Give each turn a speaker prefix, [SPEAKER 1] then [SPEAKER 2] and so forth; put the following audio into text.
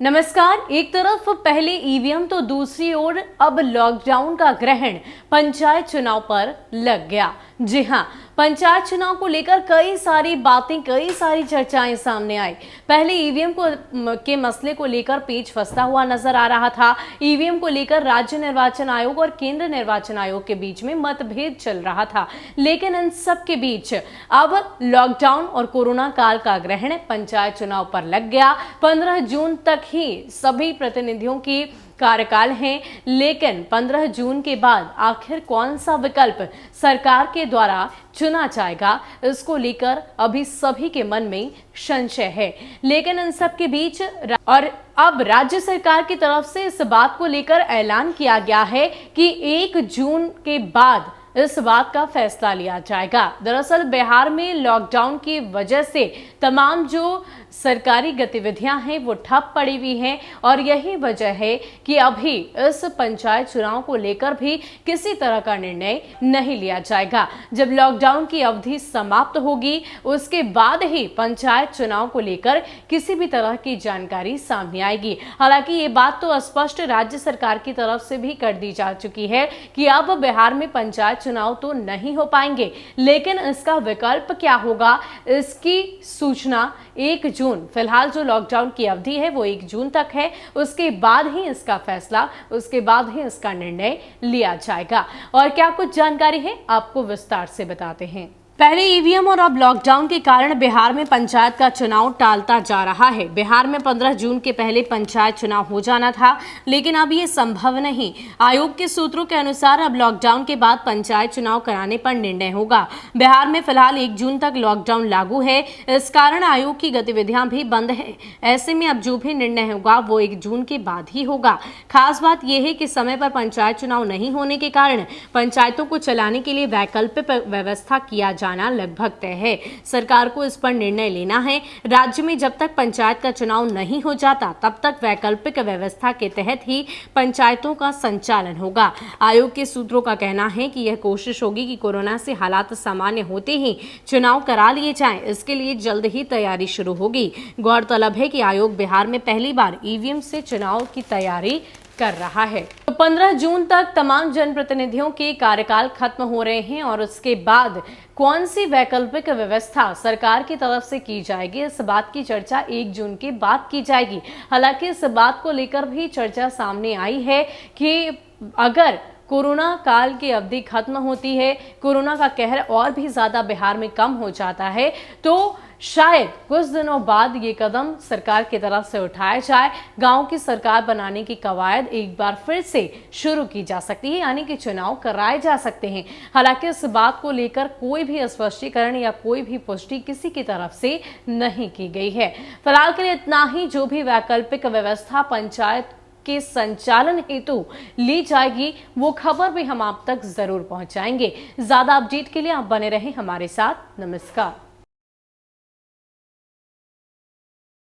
[SPEAKER 1] नमस्कार। एक तरफ पहले ईवीएम तो दूसरी ओर अब लॉकडाउन का ग्रहण पंचायत चुनाव पर लग गया। जी हां, पंचायत चुनाव को लेकर कई सारी बातें, कई सारी चर्चाएं सामने आई। पहले ईवीएम के मसले को लेकर पेच फंसता हुआ नजर आ रहा था। ईवीएम को लेकर राज्य निर्वाचन आयोग और केंद्र निर्वाचन आयोग के बीच में मतभेद चल रहा था, लेकिन इन सब के बीच अब लॉकडाउन और कोरोना काल का ग्रहण पंचायत चुनाव पर लग गया। 15 जून तक ही सभी प्रतिनिधियों की कार्यकाल हैं, लेकिन 15 जून के बाद आखिर कौन सा विकल्प सरकार के द्वारा चुना जाएगा, इसको लेकर अभी सभी के मन में संशय है। लेकिन इन सब के बीच और अब राज्य सरकार की तरफ से इस बात को लेकर ऐलान किया गया है कि 1 जून के बाद इस बात का फैसला लिया जाएगा। दरअसल बिहार में लॉकडाउन की वजह से तमाम जो सरकारी गतिविधियां हैं वो ठप पड़ी हुई हैं और यही वजह है कि अभी इस पंचायत चुनाव को लेकर भी किसी तरह का निर्णय नहीं लिया जाएगा। जब लॉकडाउन की अवधि समाप्त होगी उसके बाद ही पंचायत चुनाव को लेकर किसी भी तरह की जानकारी सामने आएगी। हालांकि ये बात तो स्पष्ट राज्य सरकार की तरफ से भी कर दी जा चुकी है कि अब बिहार में पंचायत चुनाव तो नहीं हो पाएंगे, लेकिन इसका विकल्प क्या होगा इसकी सूचना 1 जून, फिलहाल जो लॉकडाउन की अवधि है वो 1 जून तक है, उसके बाद ही इसका फैसला, उसके बाद ही इसका निर्णय लिया जाएगा। और क्या कुछ जानकारी है आपको विस्तार से बताते हैं। पहले ईवीएम और अब लॉकडाउन के कारण बिहार में पंचायत का चुनाव टालता जा रहा है। बिहार में 15 जून के पहले पंचायत चुनाव हो जाना था, लेकिन अब ये संभव नहीं। आयोग के सूत्रों के अनुसार अब लॉकडाउन के बाद पंचायत चुनाव कराने पर निर्णय होगा। बिहार में फिलहाल 1 जून तक लॉकडाउन लागू है, इस कारण आयोग की गतिविधियां भी बंद है। ऐसे में अब जो भी निर्णय होगा वो 1 जून के बाद ही होगा। खास बात यह है कि समय पर पंचायत चुनाव नहीं होने के कारण पंचायतों को चलाने के लिए वैकल्पिक व्यवस्था किया जाना लगभग तय है। सरकार को इस पर निर्णय लेना है। राज्य में जब तक पंचायत का चुनाव नहीं हो जाता तब तक वैकल्पिक व्यवस्था के तहत ही पंचायतों का संचालन होगा। आयोग के सूत्रों का कहना है कि यह कोशिश होगी कि कोरोना से हालात सामान्य होते ही चुनाव करा लिए जाएं। इसके लिए जल्द ही तैयारी शुरू होगी। गौरतलब है कि आयोग बिहार में पहली बार ईवीएम से चुनाव की तैयारी कर रहा है। तो 15 जून तक तमाम जनप्रतिनिधियों के कार्यकाल खत्म हो रहे हैं और उसके बाद कौन सी वैकल्पिक व्यवस्था सरकार की तरफ से की जाएगी, इस बात की चर्चा 1 जून के बाद की जाएगी। हालांकि इस बात को लेकर भी चर्चा सामने आई है कि अगर कोरोना काल की अवधि खत्म होती है, कोरोना का कहर और भी ज्यादा बिहार में कम हो जाता है, तो शायद कुछ दिनों बाद ये कदम सरकार की तरफ से उठाया जाए। गांव की सरकार बनाने की कवायद एक बार फिर से शुरू की जा सकती है, यानी कि चुनाव कराए जा सकते हैं। हालांकि इस बात को लेकर कोई भी स्पष्टीकरण या कोई भी पुष्टि किसी की तरफ से नहीं की गई है। फिलहाल के लिए इतना ही। जो भी वैकल्पिक व्यवस्था पंचायत के संचालन हेतु ली जाएगी वो खबर भी हम आप तक जरूर पहुंचाएंगे। ज्यादा अपडेट के लिए आप बने रहें हमारे साथ। नमस्कार।